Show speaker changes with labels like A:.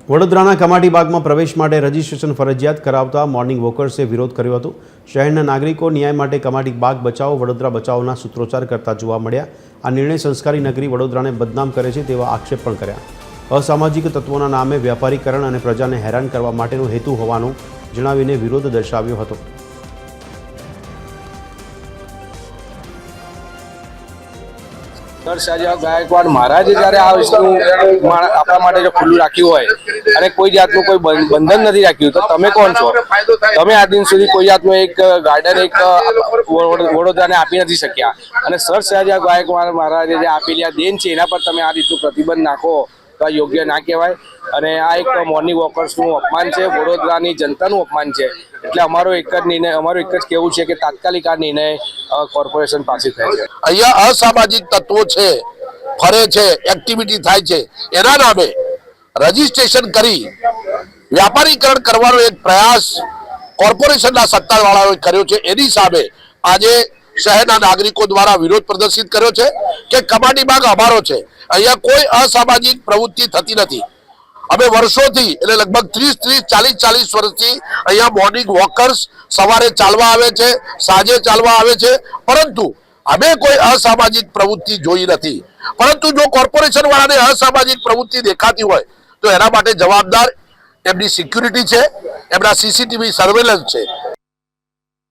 A: વડોદરાના કમાટી બાગમાં પ્રવેશ માટે રજીસ્ટ્રેશન ફરજિયાત કરાવતા મોર્નિંગ વોકર્સે વિરોધ કર્યો હતો। શહેરના નાગરિકો ન્યાય માટે કમાટી બાગ બચાવો વડોદરા બચાવોના સૂત્રોચ્ચાર કરતા જોવા મળ્યા। આ નિર્ણય સંસ્કારી નગરી વડોદરાને બદનામ કરે છે તેવા આક્ષેપ પણ કર્યા। અસામાજિક તત્વોના નામે વ્યાપારીકરણ અને પ્રજાને હેરાન કરવા માટેનો હેતુ હોવાનું જણાવીને વિરોધ દર્શાવ્યો હતો।
B: સર શાહજહાં ગાયકવાડ મહારાજે જ્યારે આ વસ્તુ આપણા માટે જો ખુલ્લું રાખ્યું હોય અને કોઈ જાતનું કોઈ બંધન નથી રાખ્યું તો તમે કોણ છો? તમે આ દિન સુધી કોઈ જાતનું એક ગાર્ડન એક વડોદરાને આપી નથી શક્યા અને સર શાહજહાં ગાયકવાડ મહારાજે જે આપેલી આ દેન છે એના પર તમે આ રીતનું પ્રતિબંધ નાખો તો આ યોગ્ય ના કહેવાય અને આ એક મોર્નિંગ વોકર્સનું અપમાન છે, વડોદરાની જનતાનું અપમાન છે। એટલે અમારો એક જ નિર્ણય, અમારું એક જ કહેવું છે કે તાત્કાલિક આ નિર્ણય કોર્પોરેશન પાસે થાય છે।
C: અહીંયા અસામાજિક તત્વો છે, ફરે છે, એક્ટિવિટી થાય છે, એના નામે રજીસ્ટ્રેશન કરી વ્યાપારીકરણ કરવાનો એક પ્રયાસ કોર્પોરેશનના સત્તાવાળાઓએ કર્યો છે। એની સામે આજે શહેરના નાગરિકો દ્વારા વિરોધ પ્રદર્શિત કર્યો છે કે કમાટી બાગ અમારો છે, અહીંયા કોઈ અસામાજિક પ્રવૃત્તિ થતી નથી। અમે વર્ષોથી એટલે લગભગ 30-40 વર્ષથી અહીંયા મોર્નિંગ વોકર્સ સવારે ચાલવા આવે છે, સાંજે ચાલવા આવે છે, પરંતુ અમે કોઈ અસામાજિક પ્રવૃત્તિ જોઈ નથી। પરંતુ જો કોર્પોરેશન વાળાને અસામાજિક પ્રવૃત્તિ દેખાતી હોય તો એના માટે જવાબદાર એમની સિક્યુરિટી છે, એમના સીસીટીવી સર્વેલન્સ છે।